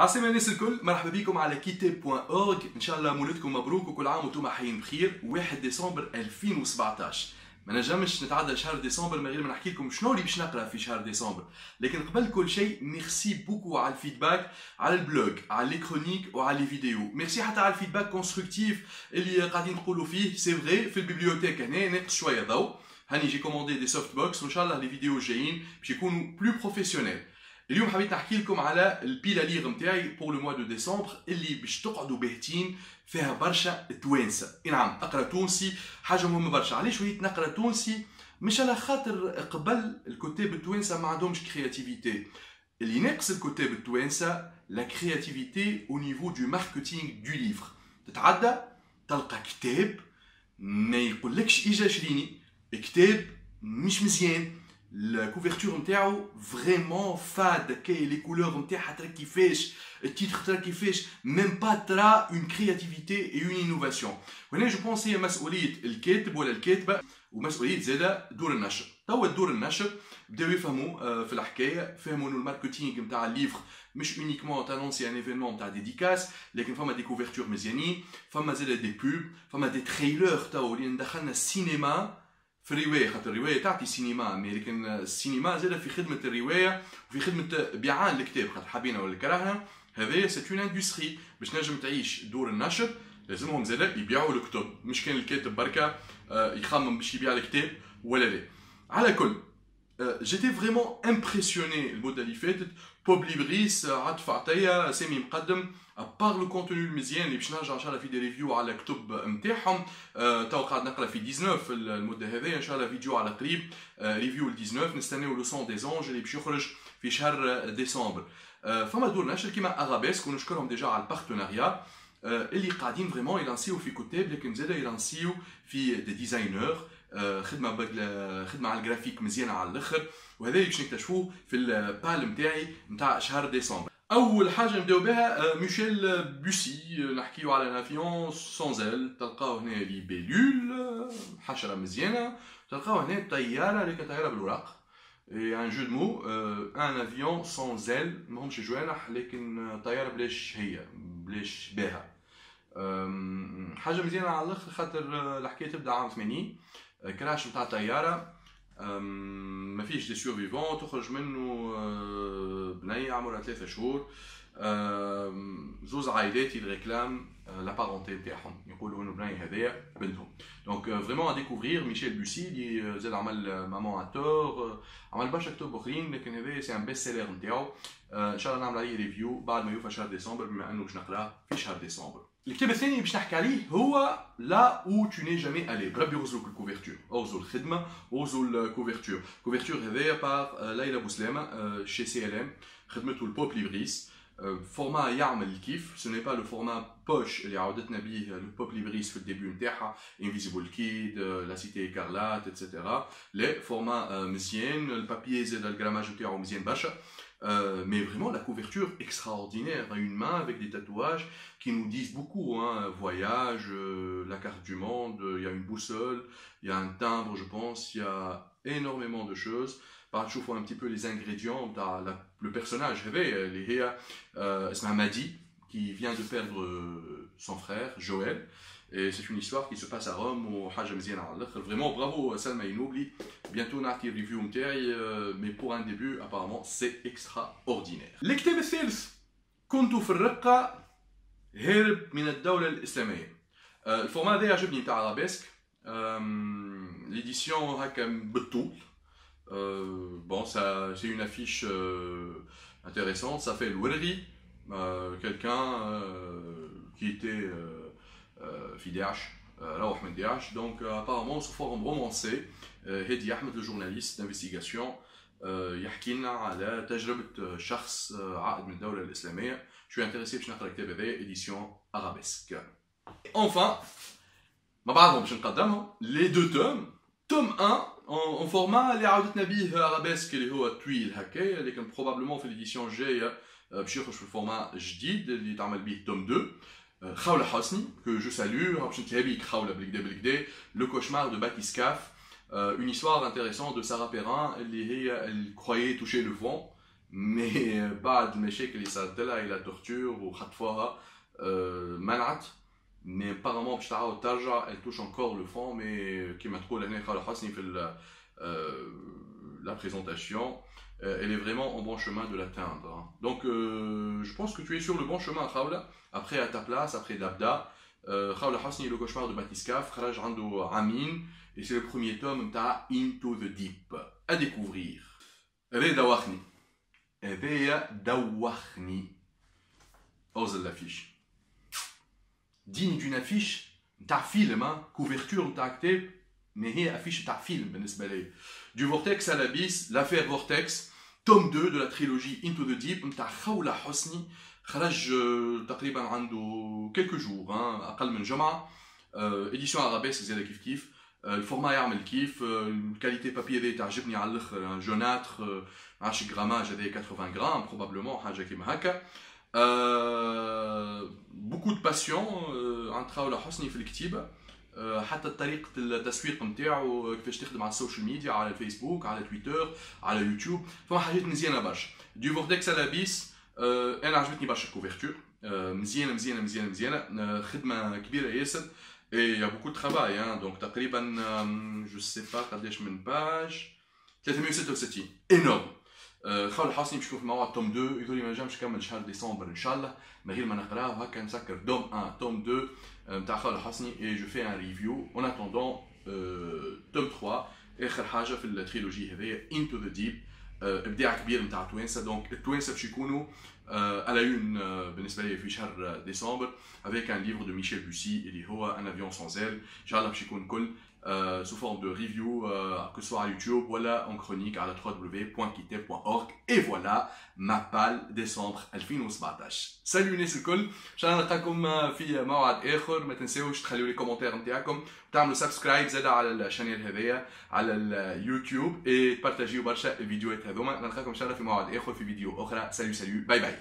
عسلامة الناس الكل، مرحبا بكم على كتاب.org. ان شاء الله مولدكم مبروك وكل عام وانتم حيين بخير. 1 ديسمبر 2017 ما نجمش نتعدى شهر ديسمبر من غير ما نحكي لكم شنو اللي باش نقرا في شهر ديسمبر. لكن قبل كل شيء ميرسي بوكو على الفيدباك على البلوج، على لي كرونيك وعلى لي فيديو. ميرسي حتى على الفيدباك كونستركتيف اللي قاعدين تقولوا فيه. سي فري في البيبليوتيك هنا ناقص شويه ضوء. هاني جي كوموندي دي سوفت بوكس وان شاء الله لي فيديو الجايين باش يكونوا بلو بروفيسيونيل. اليوم حبيت نحكي لكم على البيلاليغ نتاعي بور لو موا دو ديسمبر اللي باش تقعدوا باهتين فيها برشا توانسه. نعم اقرا تونسي حاجه مهمه برشا. علاش وليت نقرا تونسي؟ مش على خاطر قبل الكتاب التوانسه ما عندهمش كرياتيفيتي. اللي ناقص الكتاب التوانسه لا كرياتيفيتي او نيفو دو ماركتينغ دو ليفر. تتعدى تلقى كتاب ما يقولكش اجا شريني، كتاب مش مزيان، الكوفرتور نتاعو فريمون فاد، كاي لي كولور نتاعها ترى كيفاش، التيتر ترى كيفاش، ميم با ترى اون كرياتيفيتي اي اون انوفاسيون. وهنا جو بونس هي مسؤوليه الكاتب ولا الكاتبه ومسؤوليه زاده دور النشر. توا دور النشر بداو يفهموا في الحكايه، فهموا انه الماركتينغ نتاع الليفر مش اونيكمون تانونسي ان ايفينمون نتاع ديديكاس، لكن فما دي كوفرتور مزيانين، فما زاده دي بوب، فما دي تريلر توا اللي دخلنا السينما في الروايه، خاطر الروايه تعطي سينما، لكن السينما زاد في خدمه الروايه وفي خدمه بيعان الكتاب، خاطر حابين ولا كرهنا هذايا سي اون اندستري. باش نجم تعيش دور النشر لازمهم زاد يبيعوا الكتب، مش كان الكاتب بركه يخمم باش يبيع الكتاب ولا لا. على كل جيتي فريمون امبرسيوني المده اللي فاتت. بوب ليبريس عطف عطيه سامي مقدم ابار لو كونتوني المزيان اللي باش نرجع ان شاء الله في دي ريفيو على الكتب نتاعهم. تو قاعد نقرا في 19 المده هذه، ان شاء الله فيديو على قريب ريفيو ل 19. نستناو لو سون دي زونج اللي باش يخرج في شهر ديسمبر. فما دور نشر كيما اغابيسك ونشكرهم ديجا على البارتناريا اللي قاعدين فريمون يلانسيو في كتاب، لكن زاد يلانسيو في دي ديزاينر، خدمه على الجرافيك مزيانه على الاخر. وهذا اللي باش نكتشفوه في البال نتاعي نتاع شهر ديسمبر. اول حاجه نبداو بها ميشيل بوسي، نحكيو على نافيون سون زيل. تلقاو هنا لي بيلول حشره مزيانه، تلقاو هنا طياره لكن طياره بالوراق. ان جو دو مو ان افيون سون زيل، ماهمش جوانح لكن طياره بلاش هي بلاش باها. حاجه مزيانه على الاخر، خاطر الحكايه تبدا عام 80 كراش نتاع طياره، ما فيش دي سورفيفون، تخرج منه بنية عمرها 3 شهور. زوز عائلات يريكلام لا بارونتي نتاعهم، يقولوا انه بنية هذايا بنتهم. دونك فريمون ديكوفرير ميشيل بوسي اللي زاد عمل مامون اتور، عمل برشا كتب اخرين، لكن هذايا سي ان بيست سيلر نتاعو. ان شاء الله نعمل عليه ريفيو بعد ما يوفى شهر ديسمبر، بما انه باش نقراه في شهر ديسمبر. الكتاب الثاني اللي باش نحكي عليه هو لا او تو ني جامي الي. بربي غزلوك الكوفرتور، غزلوا الخدمه، غزلوا الكوفرتور. الكوفرتور هذايا بار ليلى بوسلامه شي سي ال ام، خدمته البوب ليبريس. فورما يعمل الكيف، سو ني با لو فورما بوش اللي عودتنا به البوب ليبريس في الديبيو نتاعها، انفيزيبل كيد، لا سيتي كارلات اتسيتيرا. لا فورما مزيان، البابيي زاد الجراماج نتاعو مزيان برشا. Mais vraiment la couverture extraordinaire, une main avec des tatouages qui nous disent beaucoup, hein, voyage, la carte du monde, il y a une boussole, il y a un timbre je pense, il y a énormément de choses. Par contre, je vois un petit peu les ingrédients, le personnage, Madi, qui vient de perdre son frère, Joël. Et c'est une histoire qui se passe à Rome, au Hajj Mziana Allah. Vraiment bravo à Salma Inoubli. Bientôt نعطي review نتاعي, mais pour un début apparemment c'est extraordinaire. الكتاب الثالث كنت في الرقة هرب من الدولة الإسلامية. الفورما هذا عجبني نتاع arabesque. l'édition هكا بالطول. Bon, ça, c'est une affiche intéressante. Ça fait الورغي, quelqu'un qui était في داعش، روح من داعش. دونك apparemment sous forme romancée. هادي أحمد الجورناليست d'investigation يحكي لنا على تجربة شخص عائد من الدولة الإسلامية. شو انتريسي باش نقرا الكتاب هذا إديسيون arabesque. Enfin ما بعضهم باش نقدمهم لي دو توم. توم 1 en format اللي عاودتنا بيه arabesque اللي هو طويل هكايا، لكن بروبابلمون في الإديسيون الجاية باش يخرج في الفورما جديد اللي تعمل بيه توم 2. Khawla Hosni, que je salue, le cauchemar de Batiscaf, une histoire intéressante de Sarah Perrin. Elle croyait toucher le fond, مي بعد المشاكل اللي صارت لها الى تورتور وخطفوها منعت مي ابارامون باش تعاود ترجع elle touche encore le fond mais كيما تقول هنا خالد حسني في la présentation elle est vraiment en bon chemin de l'atteindre. Donc je pense que tu es sur le bon chemin Khawla. Après à ta place, après Dabda, Khawla Hasni le cauchemar de Batiskaf, Kharaj Rando Amin, et c'est le premier tome ta Into the Deep à découvrir. Ré Dawakhni. Ré Dawakhni. Ose l'affiche. Digne d'une affiche, ta film, hein, couverture ta acté, mais هي affiche ta film بالنسبة لي. Du Vortex à l'Abysse, l'affaire Vortex, tome 2 de la trilogie Into the Deep, نتاع خولة حسني خرج تقريبا عنده quelques jours, hein, أقل من جمعة. édition arabesque زيادة كيف كيف. الفورما يعمل كيف، الكاليتي بابي تعجبني على الاخر، جوناتر 10 جراماج هذايا 80 غرام probablement حاجة كيما هكا. beaucoup de passion عند خولة حسني في الكتيبة. حتى طريقة التسويق نتاعو كيفاش تخدم على السوشيال ميديا، على الفيسبوك، على تويتر، على يوتيوب، فما حاجات مزيانة برشا. دو فورتكس على لابيس انا عجبتني برشا الكوفرتور، مزيانة مزيانة مزيانة مزيانة، خدمة كبيرة ياسر. et il y a beaucoup de travail, hein. Donc تقريبا je sais pas قداش من باج 366 énorme. خالد حسني باش يكون في موعد توم 2، يقول لي ما نجمش نكمل شهر ديسمبر ان شاء الله من غير ما نقراه، هكا نسكر دوم 1 توم 2 نتاع خالد حسني et je fais un review en attendant توم 3 اخر حاجه في التريلوجي هذيا Into the Deep. ابداع كبير نتاع التوانسه، دونك التوانسه باش يكونوا على اون بالنسبه لي في شهر ديسمبر avec un livre de Michel Bussy اللي هو Un avion sans aile. ان شاء الله باش يكون كل sous forme de review, que ce soit à YouTube ou en chronique à la www.kiteb.org. Et voilà ma palle décembre 2017. Salut الناس الكل، ان شاء الله نلقاكم في موعد اخر. ما تنساوش تخليوا لي كومنتير نتاعكم، تعملوا سبسكرايب زاد على الشانيل هذايا على اليوتيوب، et تبارطاجيو برشا الفيديوهات هذوما. نلقاكم ان شاء الله في موعد اخر في فيديو اخرى. سالو باي باي.